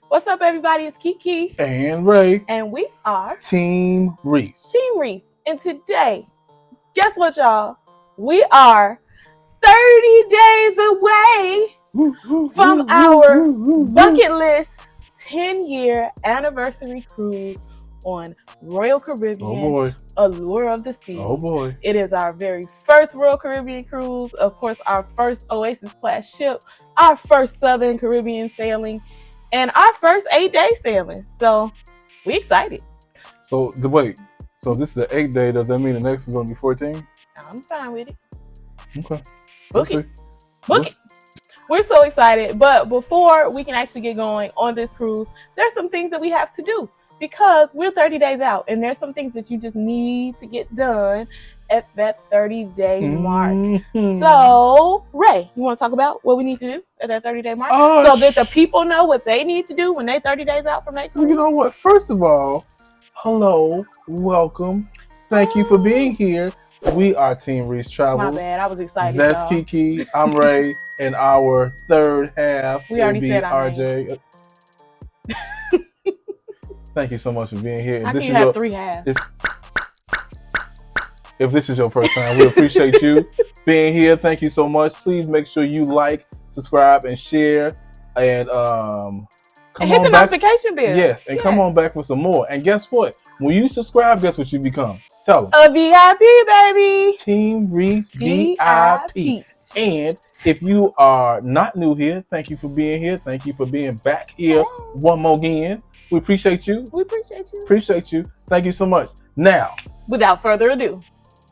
What's up, everybody? It's Kiki. And Ray. And we are Team Reese. Team Reese. And today, guess what, y'all? We are 30 days away from our bucket list 10-year anniversary cruise on Royal Caribbean, Allure of the Seas. Oh boy. It is our very first Royal Caribbean cruise. Of course, our first Oasis class ship, our first Southern Caribbean sailing, and our first 8-day sailing. So we excited. So wait. So this is the 8th day. Does that mean the next is going to be 14? I'm fine with it. Okay. Book it. Book it. We're so excited. But before we can actually get going on this cruise, there's some things that we have to do because we're 30 days out, and there's some things that you just need to get done at that 30-day mark. So, Ray, you want to talk about what we need to do at that 30-day mark so that the people know what they need to do when they're 30 days out from that cruise? You know what? First of all, hello, welcome. Thank you for being here. We are Team Reese Travels. My bad, I was excited. That's y'all. Kiki. I'm Ray, and our third half we already said RJ. Thank you so much for being here. How can you have 3 halves? If this is your first time, we appreciate you being here. Thank you so much. Please make sure you like, subscribe, and share. And hit the notification bell. Yes, and come on back for some more. And guess what? When you subscribe, guess what you become? Tell them. A VIP, baby. Team Reese VIP. And if you are not new here, thank you for being here. Thank you for being back here one more again. We appreciate you. We appreciate you. Appreciate you. Thank you so much. Now, without further ado,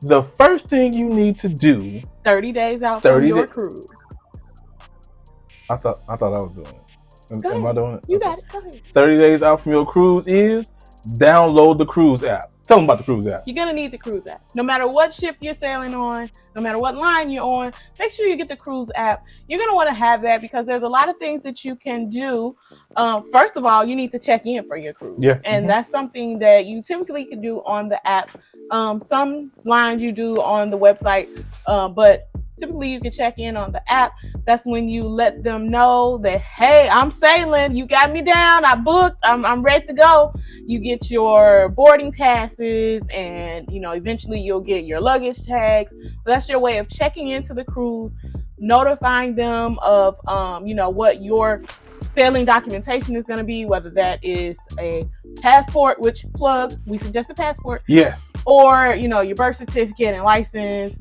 the first thing you need to do 30 days out from your cruise. I thought I was doing it. Am I doing it? You got it. Go ahead. 30 days out from your cruise is download the cruise app. Tell them about the cruise app. You're going to need the cruise app. No matter what ship you're sailing on, no matter what line you're on, make sure you get the cruise app. You're going to want to have that because there's a lot of things that you can do. First of all, you need to check in for your cruise. Yeah. And that's something that you typically can do on the app. Some lines you do on the website, but typically you can check in on the app. That's when you let them know that, hey, I'm sailing. You got me down. I booked. I'm ready to go. You get your boarding passes and, eventually you'll get your luggage tags. But that's your way of checking into the cruise, notifying them of, what your sailing documentation is going to be, whether that is a passport, which we suggest a passport. Yes. Or, your birth certificate and license.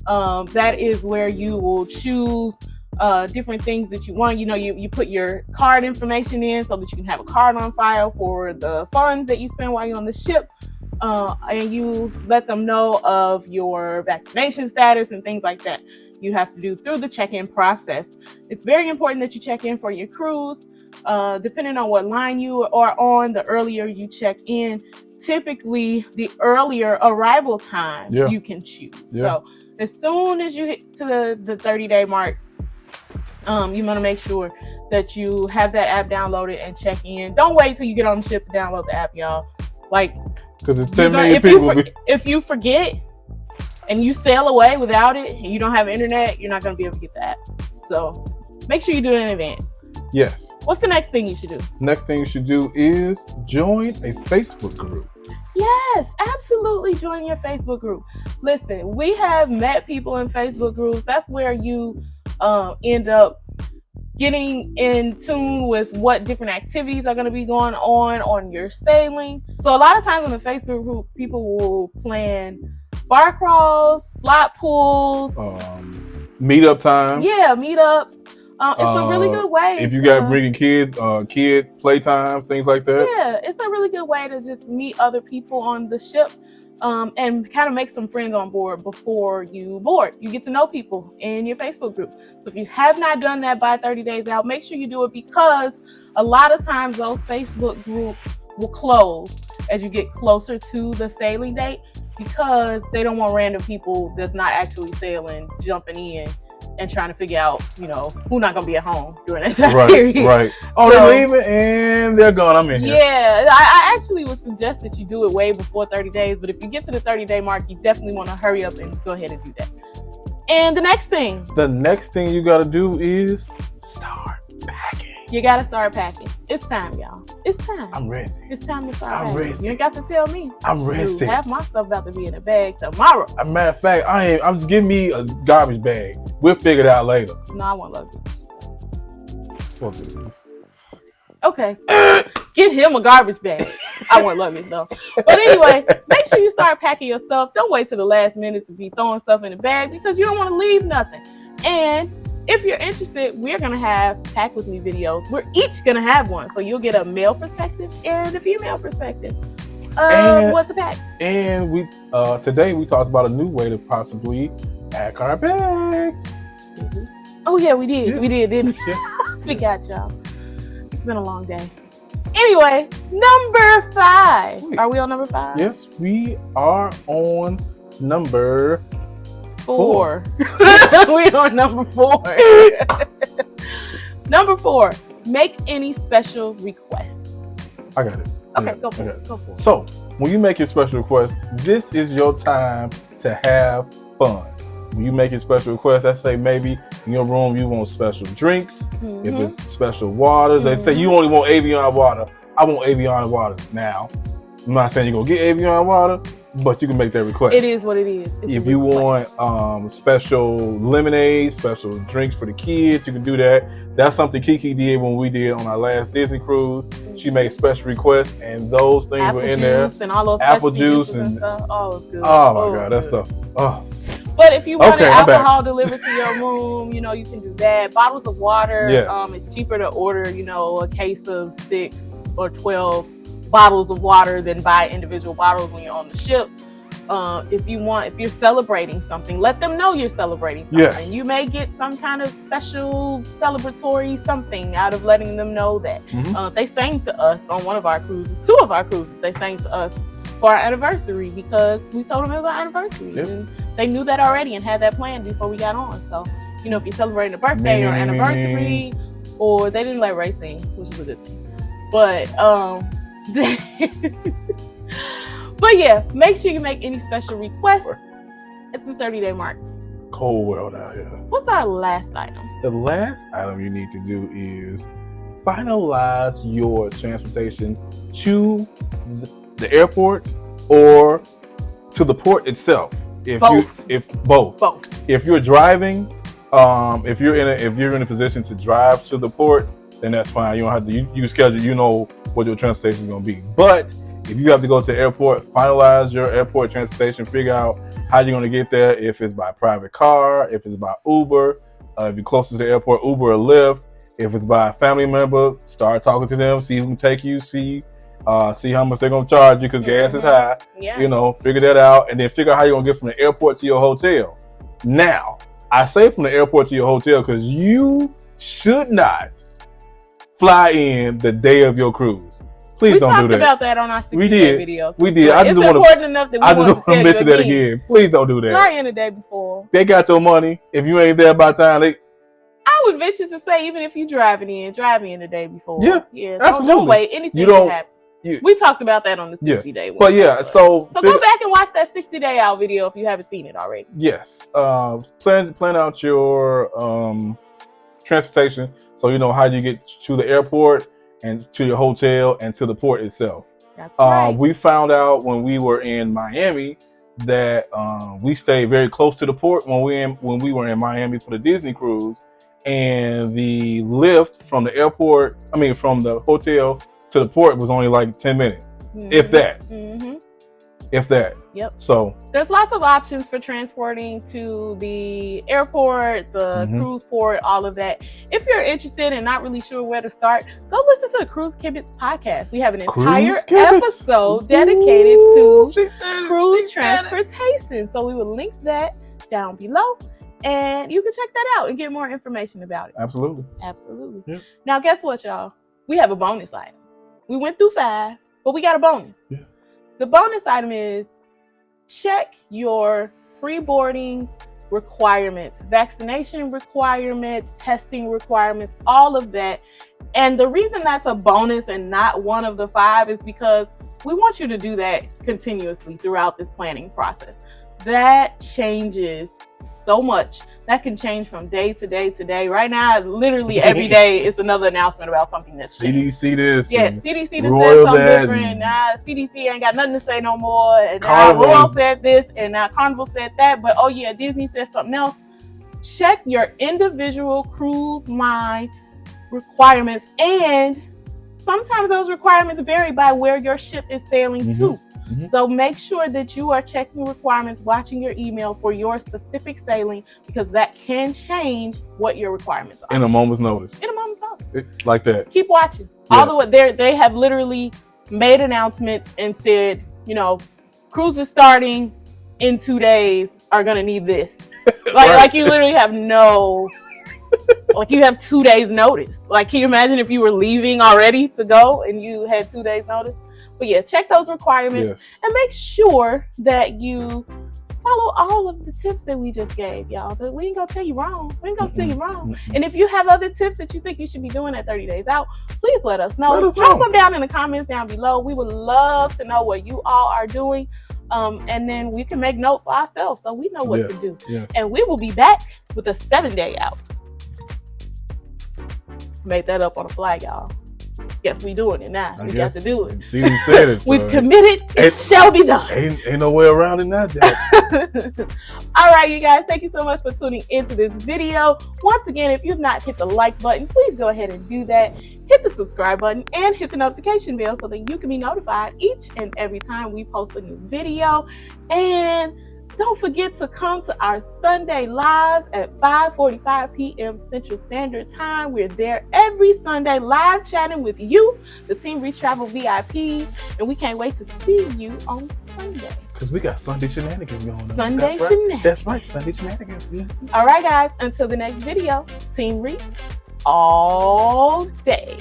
That is where you will choose different things that you want. You put your card information in so that you can have a card on file for the funds that you spend while you're on the ship. And you let them know of your vaccination status and things like that. You have to do through the check-in process. It's very important that you check in for your cruise. Depending on what line you are on, the earlier you check in, typically the earlier arrival time you can choose. So as soon as you hit to the 30-day mark, you want to make sure that you have that app downloaded and check in. Don't wait till you get on the ship to download the app, y'all. Because it's 10 million people. If you forget and you sail away without it and you don't have internet, you're not going to be able to get the app. So make sure you do it in advance. Yes. What's the next thing you should do? Next thing you should do is join a Facebook group. Yes, absolutely join your Facebook group. Listen, we have met people in Facebook groups. That's where you end up getting in tune with what different activities are going to be going on your sailing. So a lot of times on the Facebook group, people will plan bar crawls, slot pools, meetup time. Yeah, meetups. It's a really good way. If you got bringing kids, kid playtimes, things like that. Yeah, it's a really good way to just meet other people on the ship and kind of make some friends on board before you board. You get to know people in your Facebook group. So if you have not done that by 30 days out, make sure you do it because a lot of times those Facebook groups will close as you get closer to the sailing date because they don't want random people that's not actually sailing jumping in and trying to figure out, who's not going to be at home during that time period. Right. Oh, so, they're leaving and they're gone. I'm in here. Yeah, I actually would suggest that you do it way before 30 days. But if you get to the 30-day mark, you definitely want to hurry up and go ahead and do that. And the next thing you got to do is start packing. You gotta start packing. It's time, y'all. It's time. I'm ready. It's time to start I'm packing. ready. You ain't got to tell me. I'm ready. Shoot, half my stuff about to be in a bag tomorrow. As a matter of fact, I'm just giving me a garbage bag. We'll figure it out later. No, I want luggage. Fuck this. Okay. Get him a garbage bag. I want luggage though. But anyway, make sure you start packing your stuff. Don't wait till the last minute to be throwing stuff in the bag because you don't want to leave nothing. And if you're interested, we're going to have Pack With Me videos. We're each going to have one. So you'll get a male perspective and a female perspective. What's a pack? And we today we talked about a new way to possibly pack our bags. Mm-hmm. Oh yeah, we did. Yeah. We did, didn't we? Yeah. We got y'all. It's been a long day. Anyway, number 5. Are we on number 5? Yes, we are on number 4. We're on number 4. Number 4, make any special requests. I got it. Okay, go for it. Go for it. So, when you make your special request, this is your time to have fun. When you make a special request, let's say maybe in your room you want special drinks. Mm-hmm. If it's special waters, they say you only want Avion water. I want Avion water now. I'm not saying you're gonna get Avion water, but you can make that request. It is what it is. It's if you want special lemonade, special drinks for the kids, you can do that. That's something Kiki did when we did on our last Disney cruise. Mm-hmm. She made special requests, and those things apple were in there. And all those apple juice and stuff. Oh, it's good. Oh my God, that stuff. Oh. But if you want alcohol delivered to your room, you can do that. Bottles of water. Yes. It's cheaper to order, a case of 6 or 12 bottles of water than buy individual bottles when you're on the ship. If you're celebrating something, let them know you're celebrating something. Yeah. You may get some kind of special celebratory something out of letting them know that. Mm-hmm. They sang to us on one of our cruises, 2 of our cruises, they sang to us for our anniversary because we told them it was our anniversary. Yep. And they knew that already and had that planned before we got on. So, if you're celebrating a birthday or anniversary, or they didn't let Ray sing, which is a good thing. But, but yeah, make sure you make any special requests at the 30-day mark. Cold world out here. What's our last item? The last item you need to do is finalize your transportation to the airport or to the port itself. Both. If you're driving, if you're in a position to drive to the port, then that's fine. You don't have to. You schedule. You know what your transportation is going to be. But if you have to go to the airport, finalize your airport transportation. Figure out how you're going to get there. If it's by private car, if it's by Uber, if you're closer to the airport, Uber or Lyft. If it's by a family member, start talking to them. See who can take you. See how much they're going to charge you because gas is high. Yeah. Figure that out, and then figure out how you're going to get from the airport to your hotel. Now, I say from the airport to your hotel because you should not fly in the day of your cruise. Please don't do that. We talked about that on our 60-day video. We did. It's important enough that we want to mention that again. Please don't do that. Fly in the day before. They got your money. If you ain't there by time, I would venture to say, even if you drive in the day before. Yeah, absolutely. Don't wait. Anything can happen. We talked about that on the 60-day one. But yeah, so go back and watch that 60-day out video if you haven't seen it already. Yes. Plan out your transportation so you know how you get to the airport and to your hotel and to the port itself. That's right. We found out when we were in Miami that we stayed very close to the port when we were in Miami for the Disney cruise, and the lift from the hotel to the port was only like 10 minutes, if that. Mm-hmm. If that. Yep. So there's lots of options for transporting to the airport, the cruise port, all of that. If you're interested and not really sure where to start, go listen to the Cruise Kibitz podcast. We have an entire episode dedicated to cruise transportation. So we will link that down below, and you can check that out and get more information about it. Absolutely. Yep. Now, guess what, y'all? We have a bonus item. We went through 5, but we got a bonus. Yeah. The bonus item is check your pre-boarding requirements, vaccination requirements, testing requirements, all of that. And the reason that's a bonus and not one of the 5 is because we want you to do that continuously throughout this planning process. That changes so much. That can change from day to day to day. Right now, literally every day is another announcement about something that's changed. CDC this. Yeah, CDC just Royal said something that, different. Now CDC ain't got nothing to say no more. And now Carnival. Royal said this, and now Carnival said that. But oh yeah, Disney said something else. Check your individual cruise line requirements, and sometimes those requirements vary by where your ship is sailing to. So make sure that you are checking requirements, watching your email for your specific sailing, because that can change what your requirements are. In a moment's notice. In a moment's notice. Like that. Keep watching. Yeah. All the way, they have literally made announcements and said, you know, cruises starting in 2 days are gonna need this. Like you literally have like you have 2 days notice. Like, can you imagine if you were leaving already to go and you had 2 days notice? But yeah, check those requirements and make sure that you follow all of the tips that we just gave, y'all. But we ain't gonna tell you wrong. We ain't gonna steer you wrong. And if you have other tips that you think you should be doing at 30 days out, please let us know. Drop them down in the comments down below. We would love to know what you all are doing. And then we can make note for ourselves so we know what to do. And we will be back with a 7-day out. Made that up on the fly, y'all. Guess we doing it now. We got to do it. She said it. We've committed. It shall be done. Ain't no way around it now, Jack. All right, you guys. Thank you so much for tuning into this video. Once again, if you've not hit the like button, please go ahead and do that. Hit the subscribe button and hit the notification bell so that you can be notified each and every time we post a new video. And don't forget to come to our Sunday lives at 5:45 p.m. Central Standard Time. We're there every Sunday live chatting with you, the Team Reese Travel VIPs, and we can't wait to see you on Sunday. Because we got Sunday shenanigans going on. Sunday shenanigans. That's right, Sunday shenanigans. All right, guys. Until the next video, Team Reese all day.